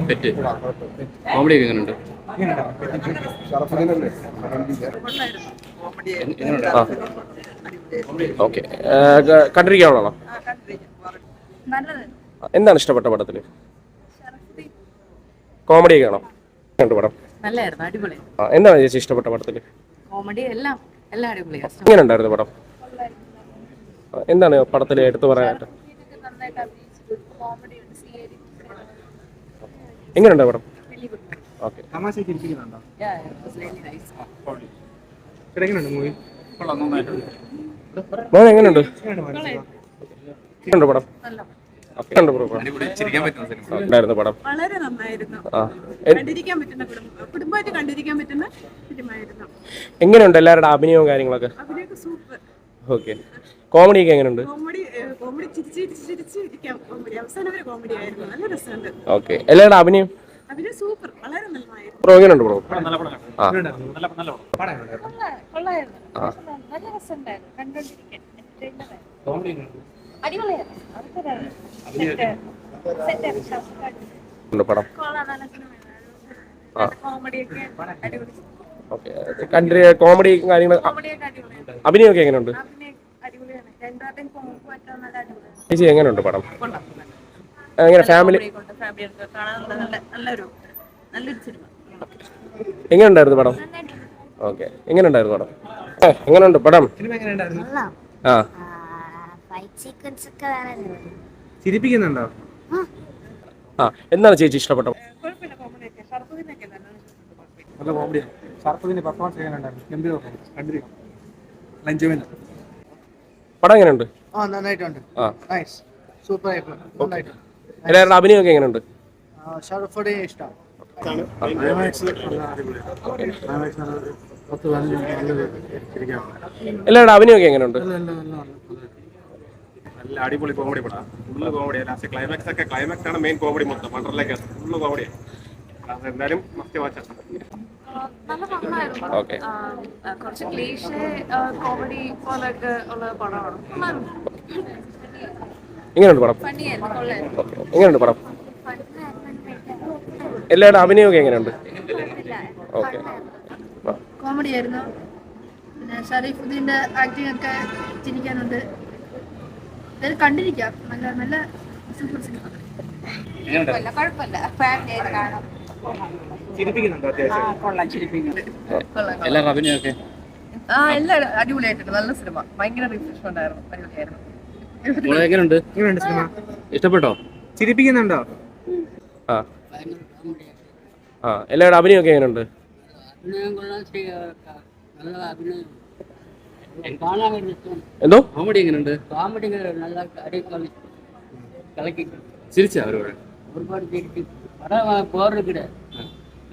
Pet comedy ഒക്കെ എങ്ങനെയുണ്ട്? Okay, കണ്ടിരിക്കാണോ? എന്താണ് ഇഷ്ടപ്പെട്ട പടത്തില്? കോമഡി ഒക്കെ ആണോ? പടം നല്ലായിരുന്നു, അടിപൊളി. എന്താണ് ചേച്ചി ഇഷ്ടപ്പെട്ട പടത്തില്? കോമഡി എല്ലാം അടിപൊളിയാണ്. എങ്ങനെ ഉണ്ടായിരുന്നു പടം? എന്താണ് പടത്തില് എടുത്തു പറയാനായിട്ട്? എങ്ങനെയുണ്ട് പടം? ഓക്കെ, എങ്ങനെയുണ്ട് പടം? പടം വളരെ നന്നായിരുന്നു. കുടുംബമായിട്ട് കണ്ടിരിക്കാൻ പറ്റുന്ന ഫിലിമായിരുന്നു. എങ്ങനെയുണ്ട് എല്ലാവരുടെ അഭിനയവും കാര്യങ്ങളൊക്കെ? അഭിനയൊക്കെ സൂപ്പർ. ഓക്കെ, കോമഡി ഒക്കെ എങ്ങനെയുണ്ട്? കോമഡി ചിരിച്ചിരിക്കാം. കോമഡി അവസാനം വരെ കോമഡി ആയിരുന്നു. നല്ല രസമുണ്ട്. ഓക്കെ, എല്ലാവരുടെ അഭിനയം സൂപ്പർ, വളരെ നന്നായിരുന്നു. ബ്രോ എങ്ങനെയുണ്ട് ബ്രോ? പടം കോമഡി കാര്യങ്ങൾ അഭിനയൊക്കെ എങ്ങനെയുണ്ട്? ചേച്ചി എങ്ങനെയുണ്ട് പടം? എങ്ങനെ ഫാമിലി എങ്ങനെയുണ്ടായിരുന്നു പടം? ഓക്കെ, എങ്ങനെയുണ്ടായിരുന്നു പടം? എങ്ങനെയുണ്ട് പടം? ചിരിപ്പിക്കുന്നുണ്ടോ? എന്താണ് ചേച്ചി ഇഷ്ടപ്പെട്ടത്? നല്ല കോമഡിയാണ്. ഷർഫുദ്ദീന്റെ പെർഫോമൻസ് എങ്ങനെയുണ്ടായിരുന്നു? പടം എങ്ങനെയുണ്ട്? നന്നായിട്ടുണ്ട്. നൈസ്, സൂപ്പർ ആയിട്ടുണ്ട്. എല്ലാവരുടെ അഭിനയമൊക്കെ എങ്ങനെയുണ്ട്? ഷർഫുദ്ദീനെ ഇഷ്ടം. എല്ലാവരുടെ അഭിനയമൊക്കെ എങ്ങനെയുണ്ട്? നല്ല അടിപൊളി കോമഡി പടം. ഫുള്ള് കോമഡിയാണ്. ലാസ്റ്റ് ക്ലൈമാക്സ് ആണ് മെയിൻ കോമഡി മൊത്തം. വണ്ടർലേക്ക് ഫുള്ള് കോമഡിയാണ്. എന്തായാലും മസ്റ്റ് വാച്ച്. ഓക്കെ, കുറച്ച് ക്ലീഷേ കോമഡി പോലൊക്കെ ഉള്ള പടമാണ്. എങ്ങനെയുണ്ട് പടം? എങ്ങനെയുണ്ട് പടം? എല്ലാവരുടെ അഭിനയമൊക്കെ എങ്ങനെയുണ്ട്? ഓക്കെ, കോമഡി ആയിരുന്നു. പിന്നെ ഷരീഫുദ്ദീന്റെ ആക്ടിംഗ് ഒക്കെ ചിരിക്കാനുണ്ട്. കണ്ടിരിക്കാം. നല്ല നല്ല സൂപ്പർ സിനിമ. കുഴപ്പമില്ല, ഫാമിലി ആയിട്ട് കാണാം. എല്ലാവരുടെ അഭിനയമൊക്കെ എല്ലാം അടിപൊളിയായിട്ടുണ്ട്. നല്ല സിനിമ, ഭയങ്കര റിഫ്രഷ്മെന്റ് ആയിരുന്നു. അടിപൊളിയായിരുന്നു. എങ്ങനെയുണ്ട് സിനിമ? ഇഷ്ടപ്പെട്ടോ? ചിരിപ്പിക്കുന്നുണ്ടോ? എല്ലാവരുടെ അഭിനയമൊക്കെ എങ്ങനെയുണ്ട്? എന്തോ കോമഡി എങ്ങനെയുണ്ട്? കോമഡി നല്ല അടിപൊളി കളിക്കും. ചിരിച്ച അവരോട് ഒരുപാട് ചിരിച്ചു. പടം പോറിക്കിട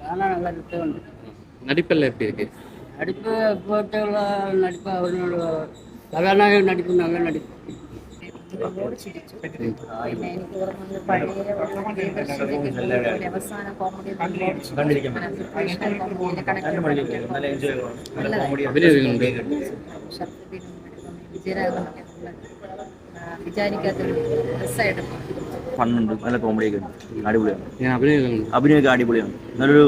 കാണാൻ നല്ല രസമുണ്ട്. നടിപ്പെല്ലാം എപ്പി ഇருக்கு? നടിപ്പ് ഇപ്പോഴത്തെയുള്ള നടിപ്പ് അവരോട് സാധാരണ നടിപ്പ് നല്ല നടിപ്പ്. ഫണ്ണുണ്ട്, നല്ല കോമഡിയൊക്കെ ഉണ്ട്, അടിപൊളിയാണ്. അഭിനയൊക്കെ അടിപൊളിയാണ്. നല്ലൊരു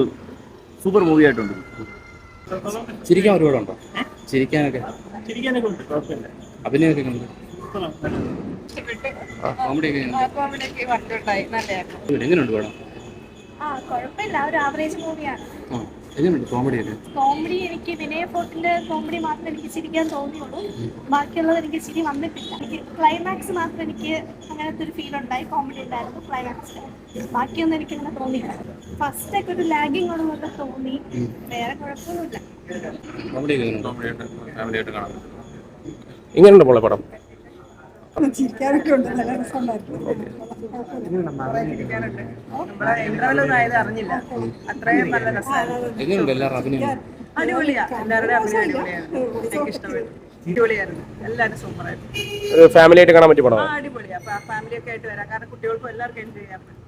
സൂപ്പർ മൂവി ആയിട്ടുണ്ട്. ചിരിക്കാൻ ഒരുപാടുണ്ടോ? ചിരിക്കാനൊക്കെ ഉണ്ട്, കുഴപ്പമില്ല. അഭിനയൊക്കെ ഉണ്ട്. എങ്ങനെയുണ്ട് പടം? കുഴപ്പമില്ല, ഒരു ആവറേജ് മൂവിയാണ്. എങ്ങനെയുണ്ട് കോമഡി? കോമഡി എനിക്ക് വിനയ ഫോർട്ടിന്റെ കോമഡി മാത്രമേ എനിക്ക് ചിരിക്കാൻ തോന്നിയുള്ളൂ. ബാക്കിയുള്ളത് എനിക്ക് ചിരി വന്നിട്ടില്ല. എനിക്ക് ക്ലൈമാക്സ് മാത്രം എനിക്ക് അങ്ങനത്തെ ഒരു ഫീൽ ഉണ്ടായി. കോമഡി ഉണ്ടായിരുന്നു ക്ലൈമാക്സ്. ബാക്കിയൊന്നും എനിക്ക് അങ്ങനെ തോന്നിയില്ല. ഫസ്റ്റ് ഒക്കെ ഒരു ലാഗിങ് ഉള്ളതൊക്കെ തോന്നി. വേറെ കുഴപ്പമൊന്നുമില്ല. എങ്ങനെയുണ്ട് മോളെ പടം? ചിരിക്കാനൊക്കെ ഉണ്ട്, നല്ല രസമുണ്ടായിരുന്നു. അറിഞ്ഞില്ല, അത്രയും നല്ല രസമായിരുന്നു. അടിപൊളിയാ, എല്ലാവരുടെയും അഭിനയം അടിപൊളിയായിരുന്നു. എനിക്ക് ഇഷ്ടപ്പെട്ടു. അടിപൊളിയായിരുന്നു, എല്ലാവരും സൂപ്പറായിരുന്നു. ഫാമിലി ആയിട്ട് കാണാൻ പറ്റിയ പടം? അടിപൊളിയാ, ഫാമിലി ഒക്കെ ആയിട്ട് വരാം. കാരണം കുട്ടികൾക്കും എല്ലാവർക്കും എൻജോയ് ചെയ്യാൻ പറ്റും.